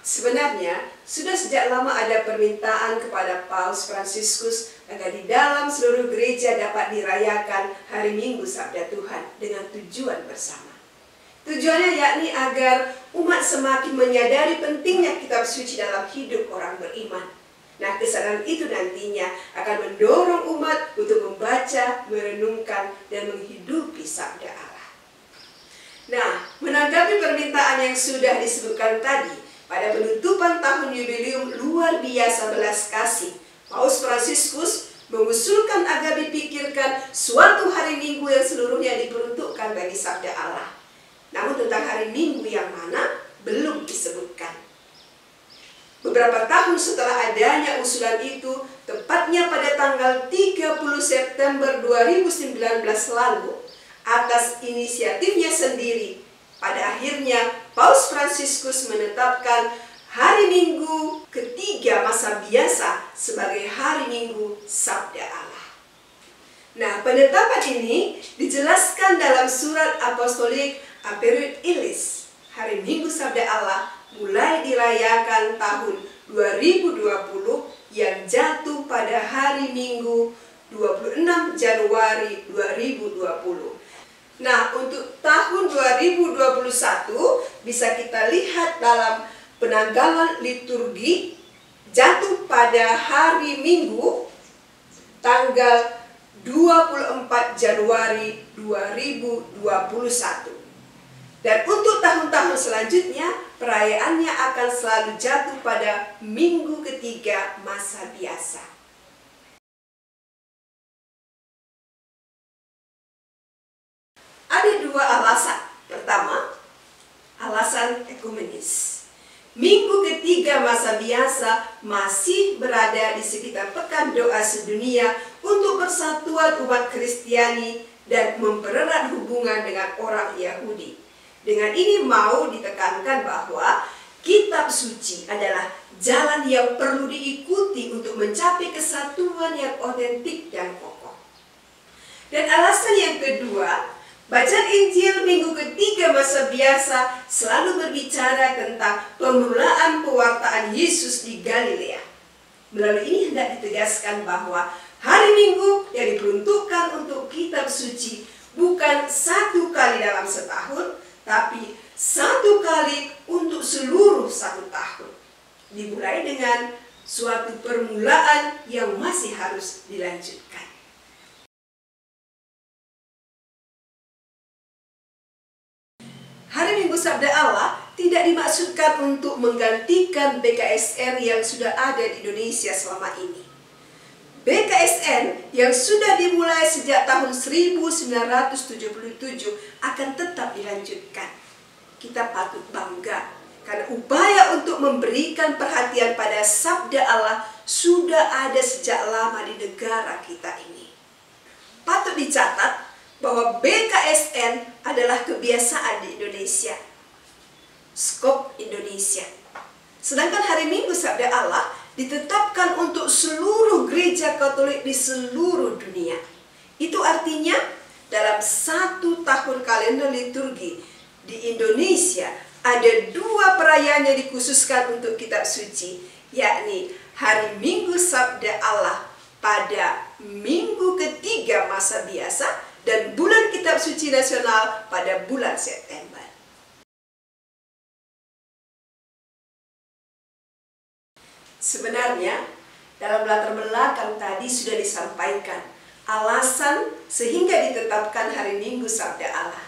Sebenarnya, sudah sejak lama ada permintaan kepada Paus Fransiskus agar di dalam seluruh gereja dapat dirayakan hari Minggu Sabda Tuhan dengan tujuan bersama. Tujuannya yakni agar umat semakin menyadari pentingnya kitab suci dalam hidup orang beriman. Nah, kesadaran itu nantinya akan mendorong umat untuk membaca, merenungkan, dan menghidupi Sabda Allah. Nah, menanggapi permintaan yang sudah disebutkan tadi, pada penutupan tahun jubileum luar biasa belas kasih, Paus Fransiskus mengusulkan agar dipikirkan suatu hari Minggu yang seluruhnya diperuntukkan bagi Sabda Allah. Namun tentang hari Minggu yang mana belum disebutkan. Beberapa tahun setelah adanya usulan itu, tepatnya pada tanggal 30 September 2019 lalu, atas inisiatifnya sendiri, pada akhirnya Paus Fransiskus menetapkan hari Minggu ketiga masa biasa sebagai hari Minggu Sabda Allah. Nah, penetapan ini dijelaskan dalam surat apostolik Aperut Ilis. Hari Minggu Sabda Allah mulai dirayakan tahun 2020 yang jatuh pada hari Minggu 26 Januari 2020. Nah, untuk tahun 2021 bisa kita lihat dalam penanggalan liturgi jatuh pada hari Minggu tanggal 24 Januari 2021. Dan untuk tahun-tahun selanjutnya, perayaannya akan selalu jatuh pada minggu ketiga masa biasa. Ada dua alasan. Pertama, alasan ekumenis. Minggu ketiga masa biasa masih berada di sekitar pekan doa sedunia untuk persatuan umat Kristiani dan mempererat hubungan dengan orang Yahudi. Dengan ini mau ditekankan bahwa kitab suci adalah jalan yang perlu diikuti untuk mencapai kesatuan yang otentik dan kokoh. Dan alasan yang kedua, bacaan Injil minggu ketiga masa biasa selalu berbicara tentang permulaan pewartaan Yesus di Galilea. Melalui ini hendak ditegaskan bahwa hari Minggu yang diperuntukkan untuk kitab suci bukan satu kali dalam setahun, tapi satu kali untuk seluruh satu tahun. Dimulai dengan suatu permulaan yang masih harus dilanjutkan. Hari Minggu Sabda Allah tidak dimaksudkan untuk menggantikan BKSN yang sudah ada di Indonesia selama ini. BKSN yang sudah dimulai sejak tahun 1977 akan tetap dilanjutkan. Kita patut bangga karena upaya untuk memberikan perhatian pada Sabda Allah sudah ada sejak lama di negara kita ini. Patut dicatat bahwa BKSN adalah kebiasaan di Indonesia, skop Indonesia. Sedangkan hari Minggu Sabda Allah ditetapkan untuk seluruh gereja Katolik di seluruh dunia. Itu artinya dalam satu tahun kalender liturgi di Indonesia ada dua perayaan yang dikhususkan untuk kitab suci, yakni hari Minggu Sabda Allah pada minggu ketiga masa biasa dan bulan kitab suci nasional pada bulan September. Sebenarnya, dalam latar belakang tadi sudah disampaikan alasan sehingga ditetapkan hari Minggu Sabda Allah.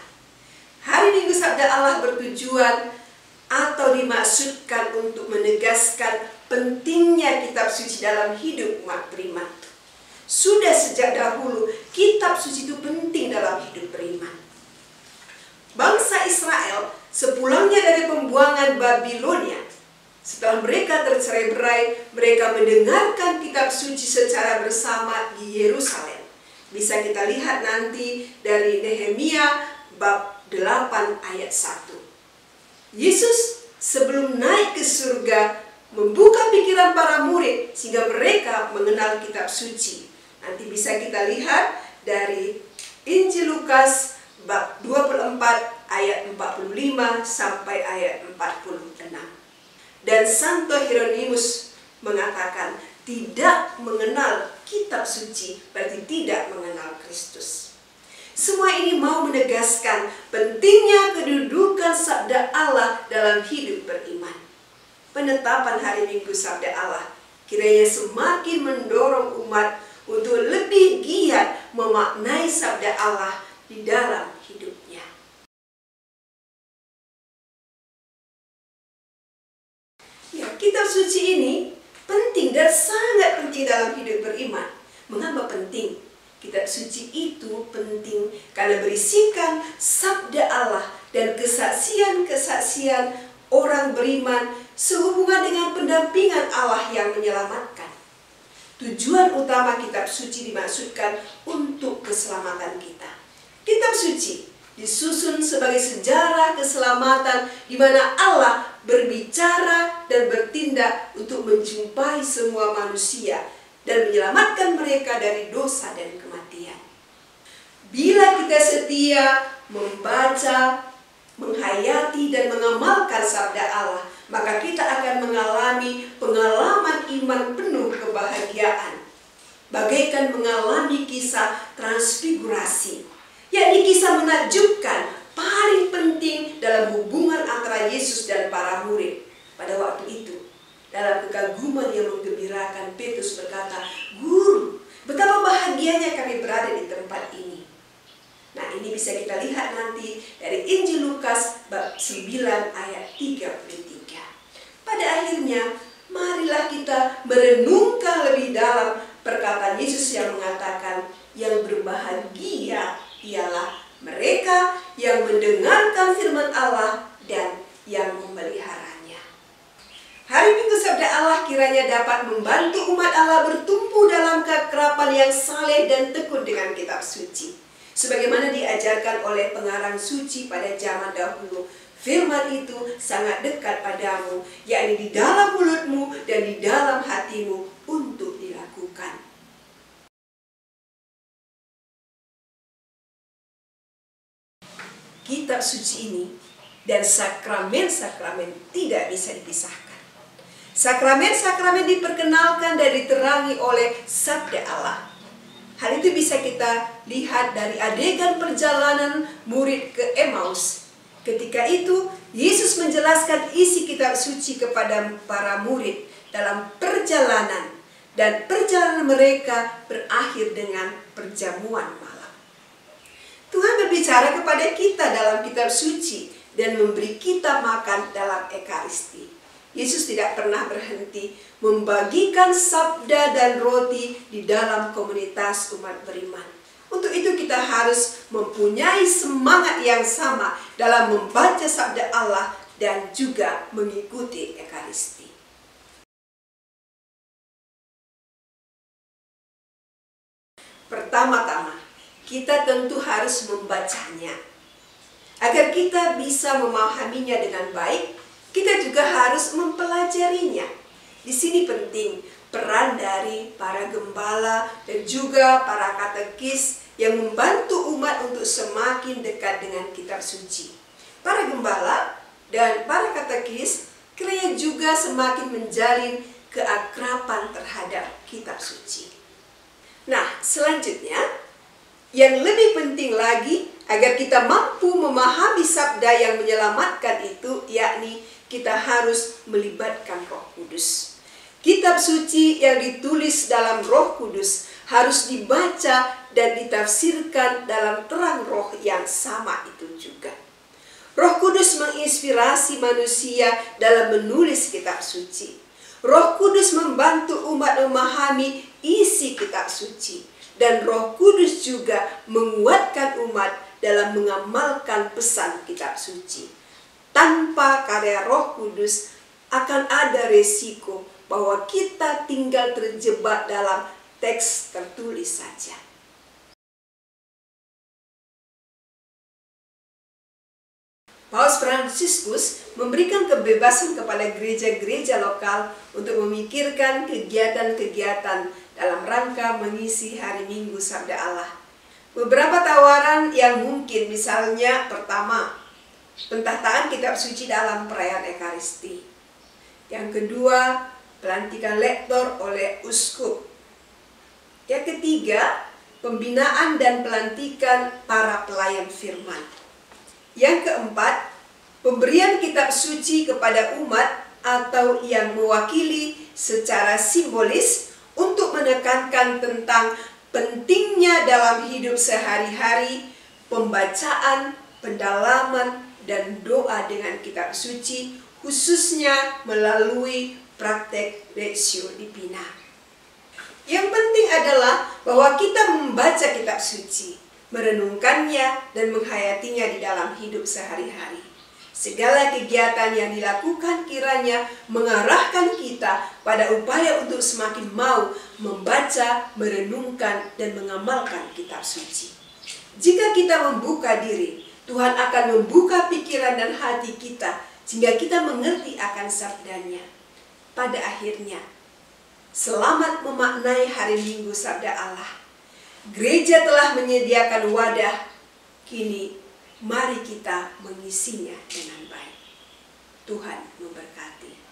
Hari Minggu Sabda Allah bertujuan atau dimaksudkan untuk menegaskan pentingnya kitab suci dalam hidup umat beriman. Sudah sejak dahulu, kitab suci itu penting dalam hidup beriman. Bangsa Israel sepulangnya dari pembuangan Babilonia, setelah mereka tercerai-berai, mereka mendengarkan kitab suci secara bersama di Yerusalem. Bisa kita lihat nanti dari Nehemia bab 8 ayat 1. Yesus sebelum naik ke surga membuka pikiran para murid sehingga mereka mengenal kitab suci. Nanti bisa kita lihat dari Injil Lukas bab 24 ayat 45 sampai ayat 46. Dan Santo Hieronymus mengatakan tidak mengenal kitab suci berarti tidak mengenal Kristus. Semua ini mau menegaskan pentingnya kedudukan sabda Allah dalam hidup beriman. Penetapan hari Minggu sabda Allah kiranya semakin mendorong umat untuk lebih giat memaknai sabda Allah di dalam hidupnya. Ya, kitab suci ini penting dan sangat penting dalam hidup beriman. Mengapa penting? Kitab suci itu penting karena berisikan sabda Allah dan kesaksian-kesaksian orang beriman sehubungan dengan pendampingan Allah yang menyelamatkan. Tujuan utama kitab suci dimaksudkan untuk keselamatan kita. Kitab suci disusun sebagai sejarah keselamatan di mana Allah berbicara dan bertindak untuk menjumpai semua manusia dan menyelamatkan mereka dari dosa dan kematian. Bila kita setia membaca, menghayati dan mengamalkan sabda Allah, maka kita akan mengalami pengalaman iman penuh kebahagiaan. Bagaikan mengalami kisah transfigurasi, yakni kisah menakjubkan paling penting dalam hubungan antara Yesus dan para murid. Pada waktu itu, dalam kekaguman yang menggembirakan, Petrus berkata, "Guru, betapa bahagianya kami berada di tempat ini." Nah, ini bisa kita lihat nanti dari Injil Lukas bab 9 ayat 33. Pada akhirnya, marilah kita merenungkan lebih dalam perkataan Yesus yang mengatakan, yang berbahagia ialah mereka yang mendengarkan firman Allah dan yang memeliharanya. Hari Minggu sabda Allah kiranya dapat membantu umat Allah bertumbuh dalam kekerapan yang saleh dan tekun dengan kitab suci. Sebagaimana diajarkan oleh pengarang suci pada zaman dahulu, firman itu sangat dekat padamu, yakni di dalam mulutmu dan di dalam hatimu untuk dilakukan. Kitab suci ini dan sakramen-sakramen tidak bisa dipisahkan. Sakramen-sakramen diperkenalkan dan diterangi oleh sabda Allah. Hal itu bisa kita lihat dari adegan perjalanan murid ke Emmaus. Ketika itu, Yesus menjelaskan isi kitab suci kepada para murid dalam perjalanan. Dan perjalanan mereka berakhir dengan perjamuan malam. Tuhan berbicara kepada kita dalam kitab suci dan memberi kita makan dalam Ekaristi. Yesus tidak pernah berhenti membagikan sabda dan roti di dalam komunitas umat beriman. Untuk itu kita harus mempunyai semangat yang sama dalam membaca sabda Allah dan juga mengikuti Ekaristi. Pertama-tama, kita tentu harus membacanya. Agar kita bisa memahaminya dengan baik, kita juga harus mempelajarinya. Di sini penting peran dari para gembala dan juga para katekis yang membantu umat untuk semakin dekat dengan kitab suci. Para gembala dan para katekis kiranya juga semakin menjalin keakraban terhadap kitab suci. Nah, selanjutnya, yang lebih penting lagi agar kita mampu memahami sabda yang menyelamatkan itu, yakni kita harus melibatkan Roh Kudus. Kitab suci yang ditulis dalam Roh Kudus harus dibaca dan ditafsirkan dalam terang roh yang sama itu juga. Roh Kudus menginspirasi manusia dalam menulis kitab suci. Roh Kudus membantu umat memahami isi kitab suci. Dan Roh Kudus juga menguatkan umat dalam mengamalkan pesan kitab suci. Tanpa karya Roh Kudus akan ada resiko bahwa kita tinggal terjebak dalam teks tertulis saja. Paus Fransiskus memberikan kebebasan kepada gereja-gereja lokal untuk memikirkan kegiatan-kegiatan dalam rangka mengisi hari Minggu Sabda Allah. Beberapa tawaran yang mungkin, misalnya pertama, pentataan kitab suci dalam perayaan Ekaristi. Yang kedua, pelantikan lektor oleh uskup. Yang ketiga, pembinaan dan pelantikan para pelayan firman. Yang keempat, pemberian kitab suci kepada umat atau yang mewakili secara simbolis untuk menekankan tentang pentingnya dalam hidup sehari-hari pembacaan, pendalaman, dan doa dengan kitab suci, khususnya melalui praktek Lectio Divina. Yang penting adalah bahwa kita membaca kitab suci, merenungkannya dan menghayatinya di dalam hidup sehari-hari. Segala kegiatan yang dilakukan kiranya mengarahkan kita pada upaya untuk semakin mau membaca, merenungkan, dan mengamalkan kitab suci. Jika kita membuka diri, Tuhan akan membuka pikiran dan hati kita sehingga kita mengerti akan sabdanya. Pada akhirnya, selamat memaknai hari Minggu Sabda Allah. Gereja telah menyediakan wadah, kini mari kita mengisinya dengan baik. Tuhan memberkati.